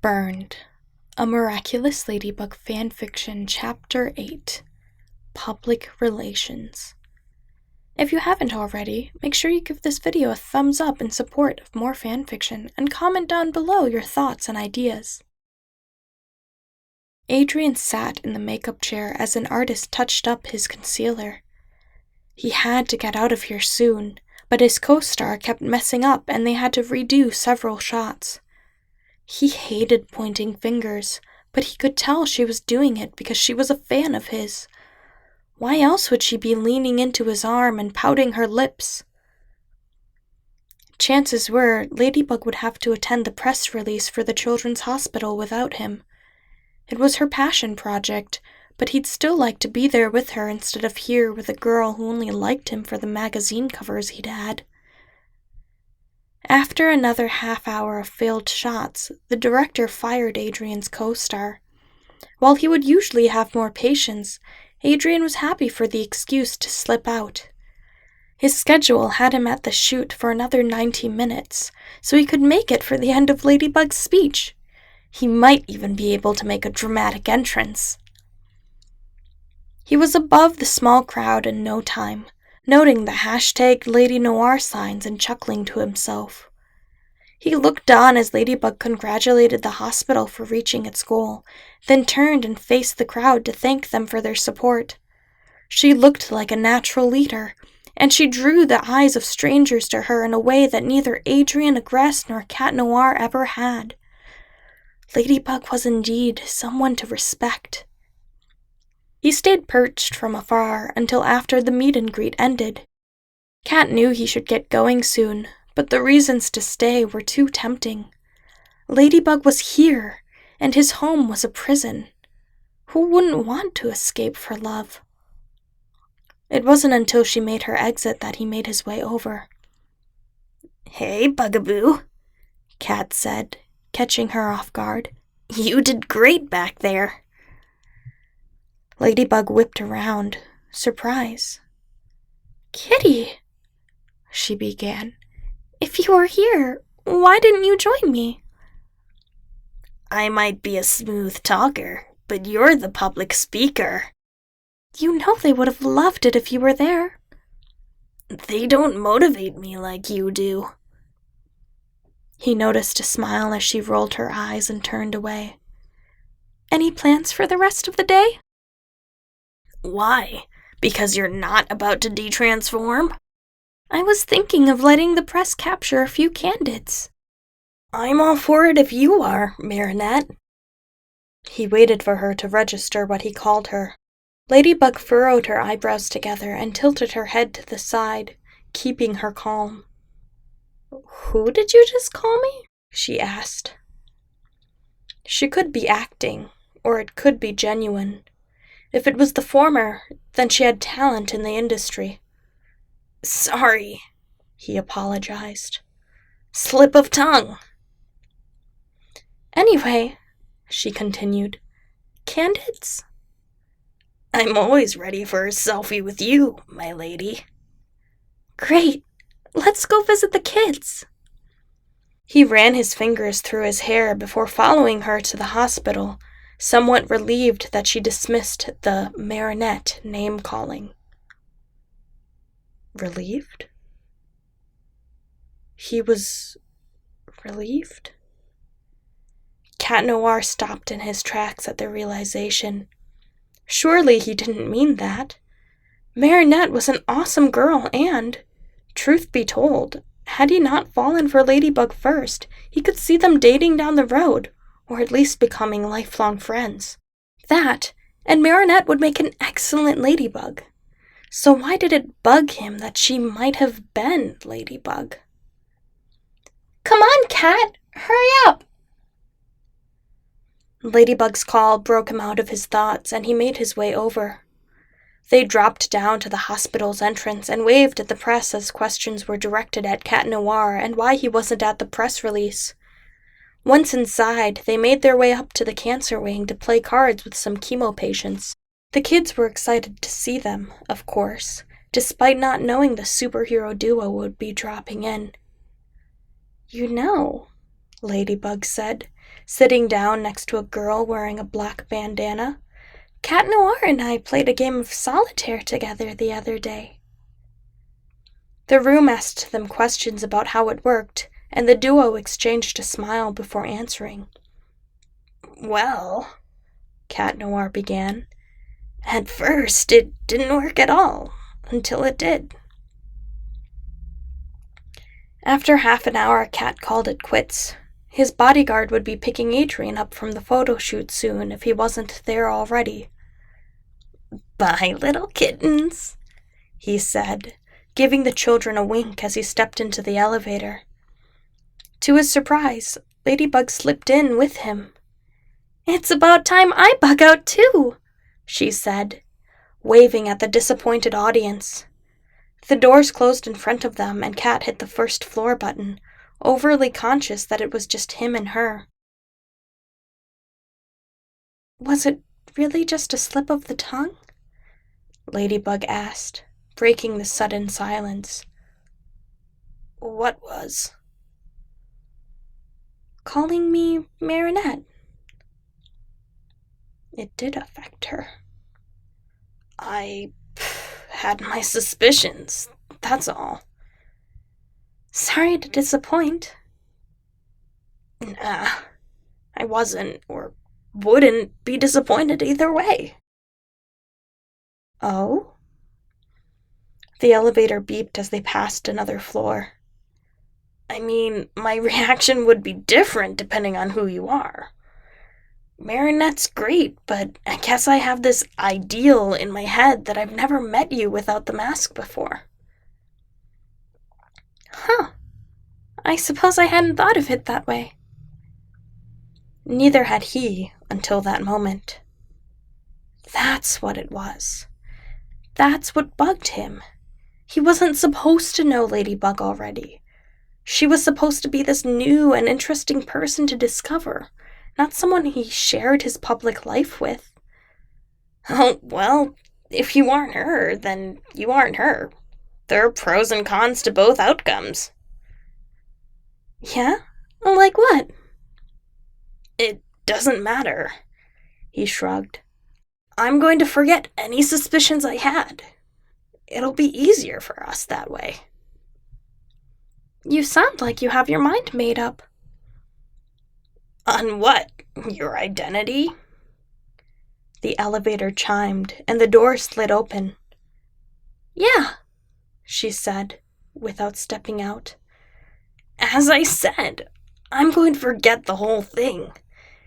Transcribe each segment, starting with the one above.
Burned, a Miraculous Ladybug Fanfiction Chapter 8, Public Relations. If you haven't already, make sure you give this video a thumbs up in support of more fanfiction and comment down below your thoughts and ideas. Adrian sat in the makeup chair as an artist touched up his concealer. He had to get out of here soon, but his co-star kept messing up and they had to redo several shots. He hated pointing fingers, but he could tell she was doing it because she was a fan of his. Why else would she be leaning into his arm and pouting her lips? Chances were Ladybug would have to attend the press release for the children's hospital without him. It was her passion project, but he'd still like to be there with her instead of here with a girl who only liked him for the magazine covers he'd had. After another half hour of failed shots, the director fired Adrian's co-star. While he would usually have more patience, Adrian was happy for the excuse to slip out. His schedule had him at the shoot for another 90 minutes, so he could make it for the end of Ladybug's speech. He might even be able to make a dramatic entrance. He was above the small crowd in no time, noting the #LadyNoir signs and chuckling to himself. He looked on as Ladybug congratulated the hospital for reaching its goal, then turned and faced the crowd to thank them for their support. She looked like a natural leader, and she drew the eyes of strangers to her in a way that neither Adrian Agreste nor Cat Noir ever had. Ladybug was indeed someone to respect. He stayed perched from afar until after the meet and greet ended. Cat knew he should get going soon, but the reasons to stay were too tempting. Ladybug was here, and his home was a prison. Who wouldn't want to escape for love? It wasn't until she made her exit that he made his way over. "Hey, Bugaboo," Cat said, catching her off guard. "You did great back there." Ladybug whipped around, surprise. "Kitty," she began. "If you were here, why didn't you join me?" "I might be a smooth talker, but you're the public speaker." "You know they would have loved it if you were there." "They don't motivate me like you do." He noticed a smile as she rolled her eyes and turned away. "Any plans for the rest of the day?" "Why? Because you're not about to detransform?" "I was thinking of letting the press capture a few candidates." "I'm all for it if you are, Marinette." He waited for her to register what he called her. Ladybug furrowed her eyebrows together and tilted her head to the side, keeping her calm. "Who did you just call me?" she asked. She could be acting, or it could be genuine. If it was the former, then she had talent in the industry. "Sorry," he apologized. "Slip of tongue." "Anyway," she continued, "candidates?" "I'm always ready for a selfie with you, my lady." "Great. Let's go visit the kids." He ran his fingers through his hair before following her to the hospital, somewhat relieved that she dismissed the Marinette name-calling. Relieved? He was relieved? Cat Noir stopped in his tracks at the realization. Surely he didn't mean that. Marinette was an awesome girl and, truth be told, had he not fallen for Ladybug first, he could see them dating down the road, or at least becoming lifelong friends. That, and Marinette would make an excellent Ladybug. So why did it bug him that she might have been Ladybug? "Come on, Cat! Hurry up!" Ladybug's call broke him out of his thoughts, and he made his way over. They dropped down to the hospital's entrance and waved at the press as questions were directed at Cat Noir and why he wasn't at the press release. Once inside, they made their way up to the cancer wing to play cards with some chemo patients. The kids were excited to see them, of course, despite not knowing the superhero duo would be dropping in. "You know," Ladybug said, sitting down next to a girl wearing a black bandana. "Cat Noir and I played a game of solitaire together the other day." The room asked them questions about how it worked, and the duo exchanged a smile before answering. "Well," Cat Noir began, "at first it didn't work at all, until it did." After half an hour, Cat called it quits. His bodyguard would be picking Adrian up from the photo shoot soon if he wasn't there already. "Bye, little kittens," he said, giving the children a wink as he stepped into the elevator. To his surprise, Ladybug slipped in with him. "It's about time I bug out too," she said, waving at the disappointed audience. The doors closed in front of them, and Cat hit the first floor button, overly conscious that it was just him and her. "Was it really just a slip of the tongue?" Ladybug asked, breaking the sudden silence. "What was?" "Calling me Marinette." It did affect her. "I had my suspicions, that's all." "Sorry to disappoint." "Nah, I wasn't, or wouldn't be disappointed either way." "Oh?" The elevator beeped as they passed another floor. "I mean, my reaction would be different depending on who you are. Marinette's great, but I guess I have this ideal in my head that I've never met you without the mask before." "Huh. I suppose I hadn't thought of it that way." Neither had he until that moment. That's what it was. That's what bugged him. He wasn't supposed to know Ladybug already. She was supposed to be this new and interesting person to discover, not someone he shared his public life with. "Oh, well, if you aren't her, then you aren't her. There are pros and cons to both outcomes." "Yeah? Like what?" "It doesn't matter," he shrugged. "I'm going to forget any suspicions I had. It'll be easier for us that way." "You sound like you have your mind made up." "On what? Your identity?" The elevator chimed, and the door slid open. "Yeah," she said, without stepping out. "As I said, I'm going to forget the whole thing.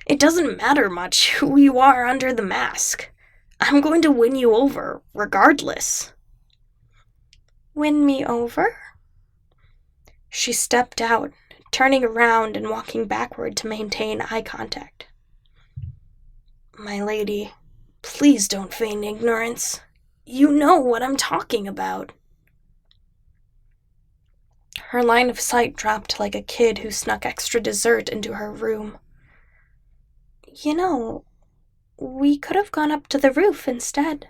It doesn't matter much who you are under the mask. I'm going to win you over, regardless." "Win me over?" She stepped out, turning around and walking backward to maintain eye contact. "My lady, please don't feign ignorance. You know what I'm talking about." Her line of sight dropped like a kid who snuck extra dessert into her room. "You know, we could have gone up to the roof instead."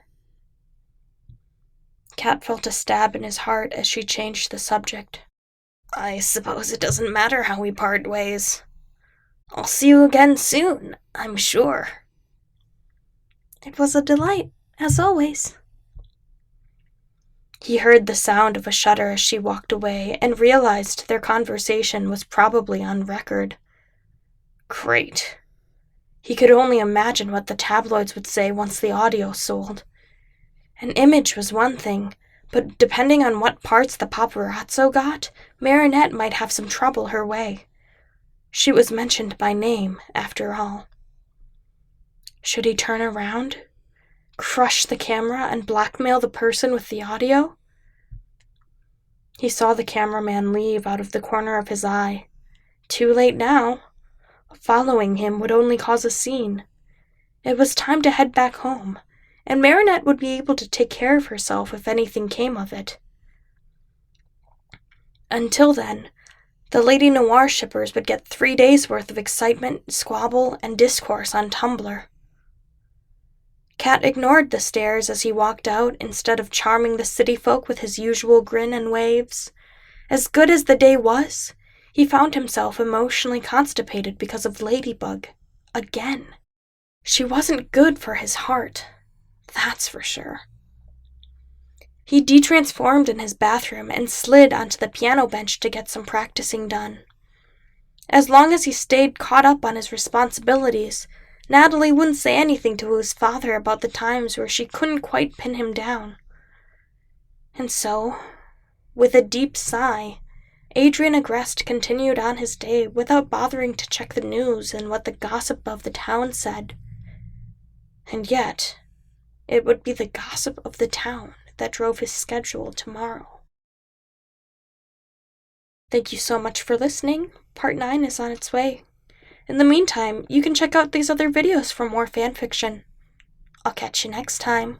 Cat felt a stab in his heart as she changed the subject. "I suppose it doesn't matter how we part ways. I'll see you again soon, I'm sure." "It was a delight, as always." He heard the sound of a shutter as she walked away and realized their conversation was probably on record. Great. He could only imagine what the tabloids would say once the audio sold. An image was one thing, but depending on what parts the paparazzo got, Marinette might have some trouble her way. She was mentioned by name, after all. Should he turn around? Crush the camera and blackmail the person with the audio? He saw the cameraman leave out of the corner of his eye. Too late now. Following him would only cause a scene. It was time to head back home, and Marinette would be able to take care of herself if anything came of it. Until then, the Lady Noir shippers would get 3 days' worth of excitement, squabble, and discourse on Tumblr. Cat ignored the stares as he walked out instead of charming the city folk with his usual grin and waves. As good as the day was, He found himself emotionally constipated because of Ladybug. Again. She wasn't good for his heart. That's for sure. He detransformed in his bathroom and slid onto the piano bench to get some practicing done. As long as he stayed caught up on his responsibilities, Natalie wouldn't say anything to his father about the times where she couldn't quite pin him down. And so, with a deep sigh, Adrian Agreste continued on his day without bothering to check the news and what the gossip of the town said. And yet, it would be the gossip of the town that drove his schedule tomorrow. Thank you so much for listening. Part 9 is on its way. In the meantime, you can check out these other videos for more fanfiction. I'll catch you next time.